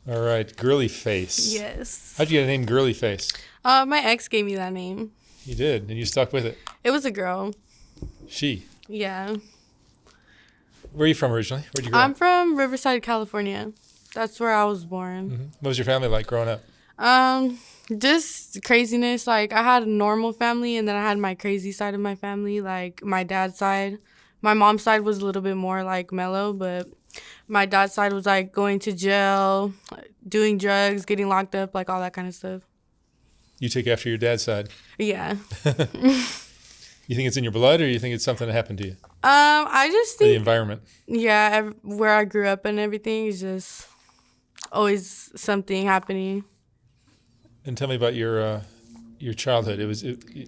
All right, Girly Face. Yes. How'd you get the name Girly Face? My ex gave me that name. You did, and you stuck with it. It was a girl. She. Yeah. Where are you from originally? Where'd you grow I'm up? from Riverside, California. That's where I was born. Mm-hmm. What was your family like growing up? Just craziness. Like, I had a normal family, and then I had my crazy side of my family, like my dad's side. My mom's side was a little bit more like mellow, but my dad's side was like going to jail, doing drugs, getting locked up, like all that kind of stuff. You took after your dad's side. Yeah. You think it's in your blood, or you think it's something that happened to you? I just Or the think, environment. yeah, where I grew up and everything is just always something happening. And tell me about your childhood.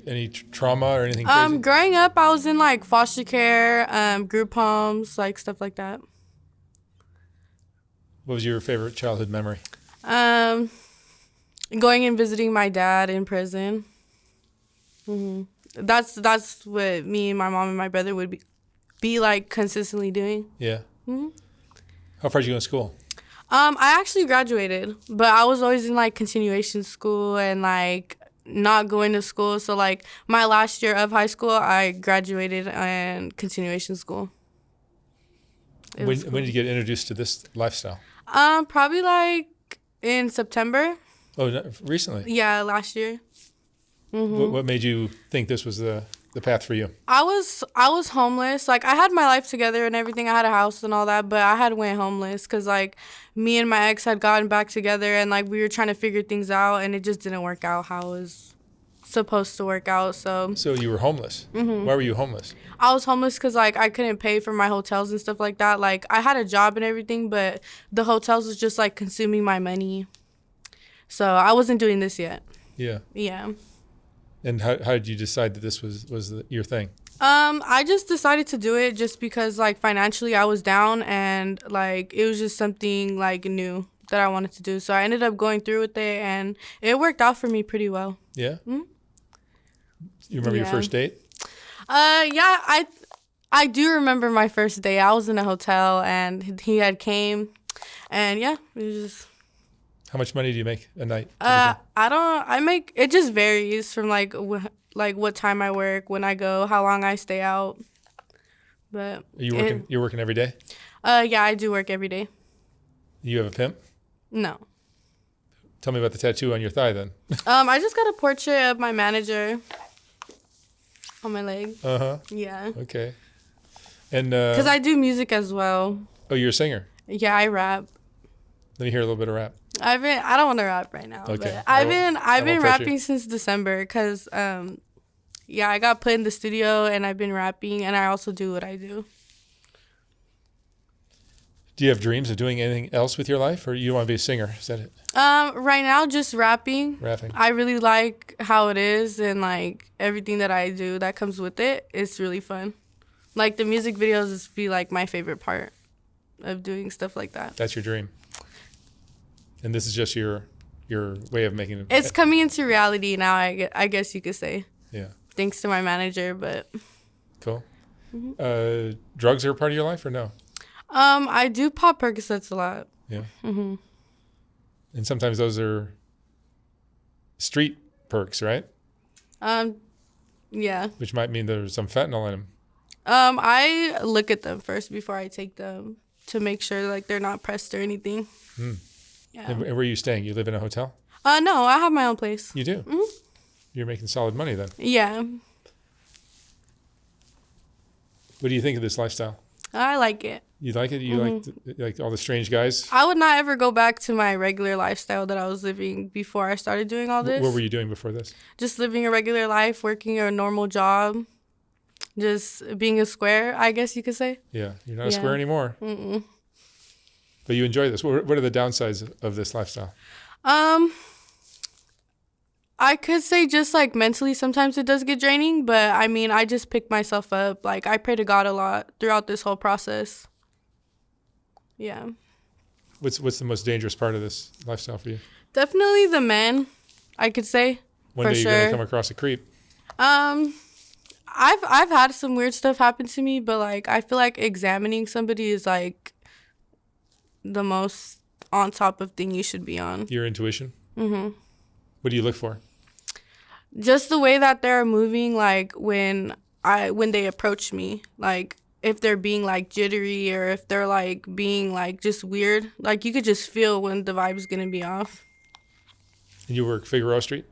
Any trauma or anything crazy? Growing up, I was in like foster care, group homes, like stuff like that. What was your favorite childhood memory? Going and visiting my dad in prison. That's what me and my mom and my brother would be like consistently doing. Yeah. How far did you go to school? I actually graduated, but I was always in like continuation school and like not going to school. So like my last year of high school, I graduated in continuation school. When did you get introduced to this lifestyle? Probably like in September. Oh, recently. Yeah, last year. What made you think this was the path for you? I was homeless. Like, I had my life together and everything. I had a house and all that, but I had went homeless because like me and my ex had gotten back together and like we were trying to figure things out and it just didn't work out how it was supposed to work out. So you were homeless. Why were you homeless? I was homeless because like I couldn't pay for my hotels and stuff like that. Like, I had a job and everything, but the hotels was just like consuming my money. So I wasn't doing this yet. Yeah. Yeah. And how did you decide that this was your thing? I just decided to do it just because like financially I was down and like it was just something like new that I wanted to do. So I ended up going through with it and it worked out for me pretty well. Yeah. You remember your first date? Yeah, I do remember my first day. I was in a hotel and he had came and yeah, it was just. How much money do you make a night? It just varies from like what time I work, when I go, how long I stay out. But you're working every day? Yeah, I do work every day. You have a pimp? No. Tell me about the tattoo on your thigh then. I just got a portrait of my manager on my leg. Yeah. Okay. And because I do music as well. Oh, you're a singer? Yeah, I rap. Let me hear a little bit of rap. I don't want to rap right now. Okay. But I've been rapping since December because yeah, I got put in the studio and I've been rapping and I also do what I do. Do you have dreams of doing anything else with your life, or you want to be a singer? Is that it? Right now, just rapping. Rapping. I really like how it is and like everything that I do that comes with it. It's really fun. Like the music videos is be like my favorite part of doing stuff like that. That's your dream. And this is just your way of making it. It's coming into reality now, I guess you could say. Yeah. Thanks to my manager, but. Cool. Drugs are a part of your life or no? I do pop Percocets a lot. Yeah. And sometimes those are street perks, right? Yeah. Which might mean there's some fentanyl in them. I look at them first before I take them to make sure like they're not pressed or anything. Yeah. And where are you staying? You live in a hotel? No, I have my own place. You do? You're making solid money then. Yeah. What do you think of this lifestyle? I like it. You like it? You like all the strange guys? I would not ever go back to my regular lifestyle that I was living before I started doing all this. What were you doing before this? Just living a regular life, working a normal job, just being a square, I guess you could say. Yeah, you're not a square anymore. But you enjoy this. What are the downsides of this lifestyle? I could say just like mentally sometimes it does get draining, but I mean, I just pick myself up. Like, I pray to God a lot throughout this whole process. Yeah. What's the most dangerous part of this lifestyle for you? Definitely the men, I could say. One day you're gonna come across a creep. I've had some weird stuff happen to me, but like I feel like examining somebody is like the most on top of thing you should be on. Your intuition? Mm-hmm. What do you look for? Just the way that they're moving, like when they approach me, like if they're being like jittery or if they're like being like just weird, like you could just feel when the vibe's gonna be off. And you work Figueroa Street?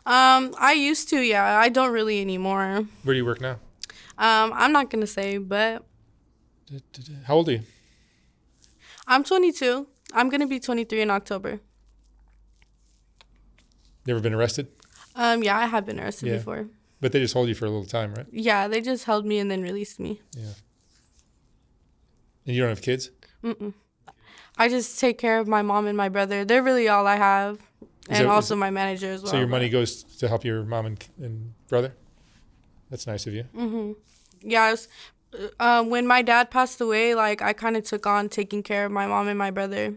I used to, yeah. I don't really anymore. Where do you work now? I'm not gonna say, but How old are you? I'm 22. I'm gonna be 23 in October. Never been arrested? Yeah, I have been arrested before. But they just hold you for a little time, right? Yeah, they just held me and then released me. Yeah. And you don't have kids? Mm-mm. I just take care of my mom and my brother. They're really all I have. And also my manager as well. So your money goes to help your mom and brother? That's nice of you. Mm-hmm. Yeah, when my dad passed away, like, I kind of took on taking care of my mom and my brother.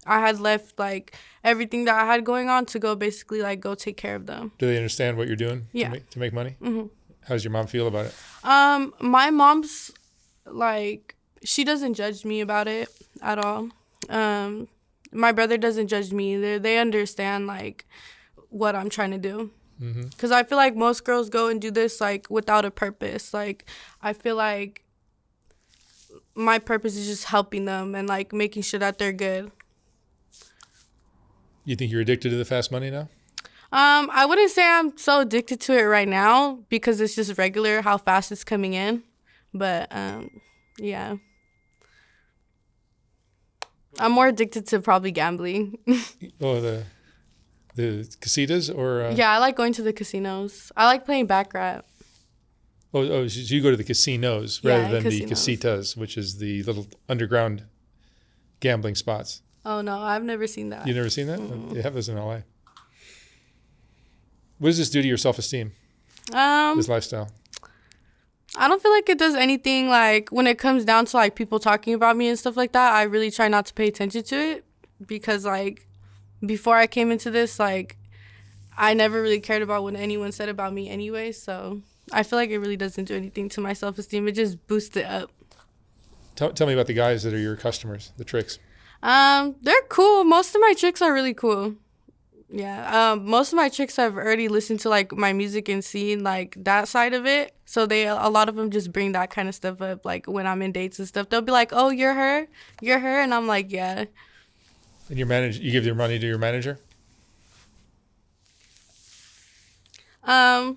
I had left, like, everything that I had going on to go basically, like, go take care of them. Do they understand what you're doing to make money? Mm-hmm. How does your mom feel about it? My mom's, like, she doesn't judge me about it at all. My brother doesn't judge me either. They understand, like, what I'm trying to do. Because I feel like most girls go and do this, like, without a purpose. Like, I feel like my purpose is just helping them and, like, making sure that they're good. You think you're addicted to the fast money now? I wouldn't say I'm so addicted to it right now because it's just regular how fast it's coming in. But, yeah. I'm more addicted to probably gambling. Oh, the casitas or? Yeah, I like going to the casinos. I like playing baccarat. So you go to the casinos rather than casinos. the casitas, which is the little underground gambling spots. Oh, no, I've never seen that. You've never seen that? Mm-hmm. They have those in LA. What does this do to your self-esteem, this lifestyle? I don't feel like it does anything, like, when it comes down to, like, people talking about me and stuff like that, I really try not to pay attention to it because, like, before I came into this, like, I never really cared about what anyone said about me anyway, so I feel like it really doesn't do anything to my self-esteem. It just boosts it up. Tell me about the guys that are your customers, the tricks. They're cool. Most of my chicks are really cool. Yeah. Most of my chicks have already listened to, like, my music and seen, like, that side of it. So a lot of them just bring that kind of stuff up, like, when I'm in dates and stuff. They'll be like, "Oh, you're her? You're her?" And I'm like, "Yeah." And you give your money to your manager? Yeah,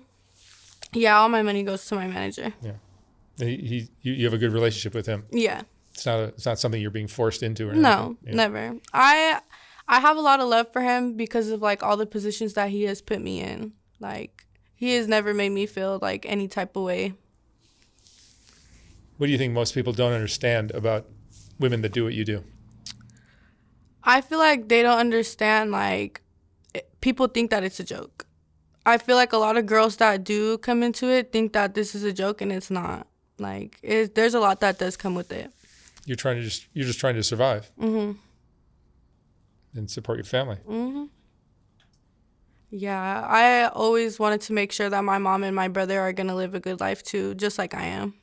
all my money goes to my manager. Yeah. And you have a good relationship with him? Yeah. It's not something you're being forced into or anything? No, never. I have a lot of love for him because of, like, all the positions that he has put me in. Like, he has never made me feel, like, any type of way. What do you think most people don't understand about women that do what you do? I feel like they don't understand, like, people think that it's a joke. I feel like a lot of girls that do come into it think that this is a joke, and it's not. Like, there's a lot that does come with it. You're just trying to survive. Mm-hmm. And support your family. Mm-hmm. Yeah, I always wanted to make sure that my mom and my brother are going to live a good life too, just like I am.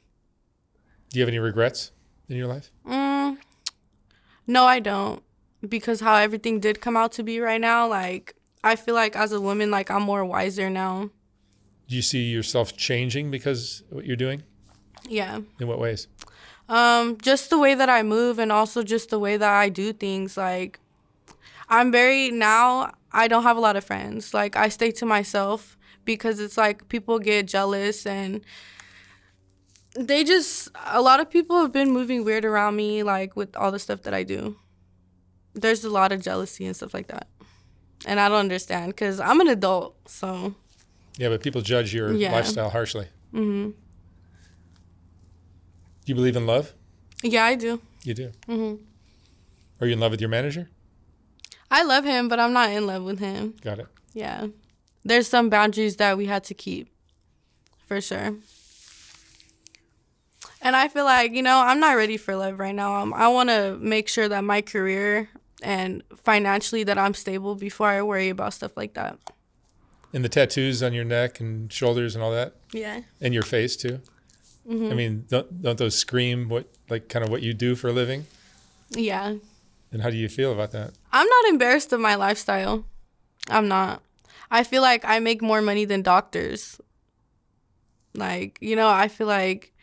Do you have any regrets in your life? No, I don't. Because how everything did come out to be right now, like, I feel like as a woman, like, I'm more wiser now. Do you see yourself changing because of what you're doing? Yeah. In what ways? Just the way that I move and also just the way that I do things. Like, I don't have a lot of friends. Like, I stay to myself because it's like people get jealous and a lot of people have been moving weird around me, like, with all the stuff that I do. There's a lot of jealousy and stuff like that. And I don't understand because I'm an adult, so. Yeah, but people judge your lifestyle harshly. Mm-hmm. Do you believe in love? Yeah, I do. You do? Mm-hmm. Are you in love with your manager? I love him, but I'm not in love with him. Got it. Yeah. There's some boundaries that we had to keep, for sure. And I feel like, I'm not ready for love right now. I want to make sure that my career and financially that I'm stable before I worry about stuff like that. And the tattoos on your neck and shoulders and all that? Yeah. And your face, too? Mm-hmm. I mean, don't those scream what you do for a living? Yeah. And how do you feel about that? I'm not embarrassed of my lifestyle. I'm not. I feel like I make more money than doctors. Like, I feel like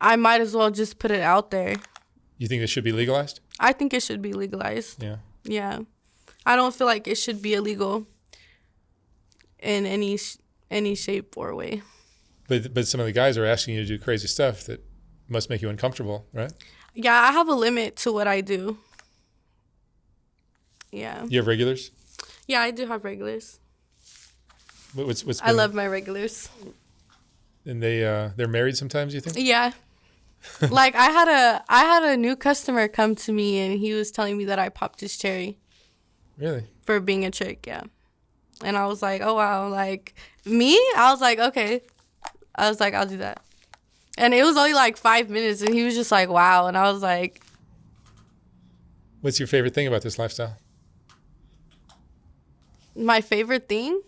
I might as well just put it out there. You think it should be legalized? I think it should be legalized. Yeah. Yeah. I don't feel like it should be illegal in any shape or way. But some of the guys are asking you to do crazy stuff that must make you uncomfortable, right? Yeah, I have a limit to what I do. Yeah. You have regulars? Yeah, I do have regulars. What's been, I love my regulars. And they're married sometimes, you think? Yeah. Like I had a new customer come to me and he was telling me that I popped his cherry. Really? For being a chick, yeah. And I was like, oh wow, like me? I was like, okay. I was like, I'll do that. And it was only like 5 minutes and he was just like, wow. And I was like, what's your favorite thing about this lifestyle? my favorite thing?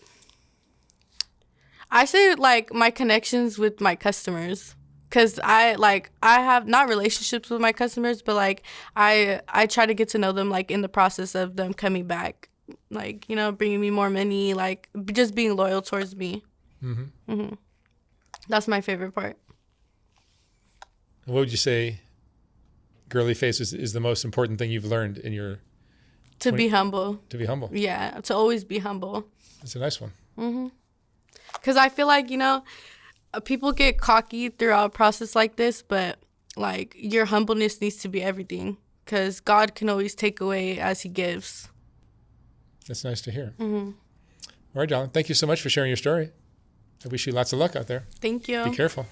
I say like my connections with my customers. Cause I have not relationships with my customers, but like I try to get to know them like in the process of them coming back, like bringing me more money, like just being loyal towards me. That's my favorite part. What would you say, Girly Face, is the most important thing you've learned in your? To be humble. To be humble. Yeah, to always be humble. That's a nice one. Cause I feel like people get cocky throughout a process like this, but like your humbleness needs to be everything. Cause God can always take away as He gives. That's nice to hear. All right, darling. Thank you so much for sharing your story. I wish you lots of luck out there. Thank you. Be careful.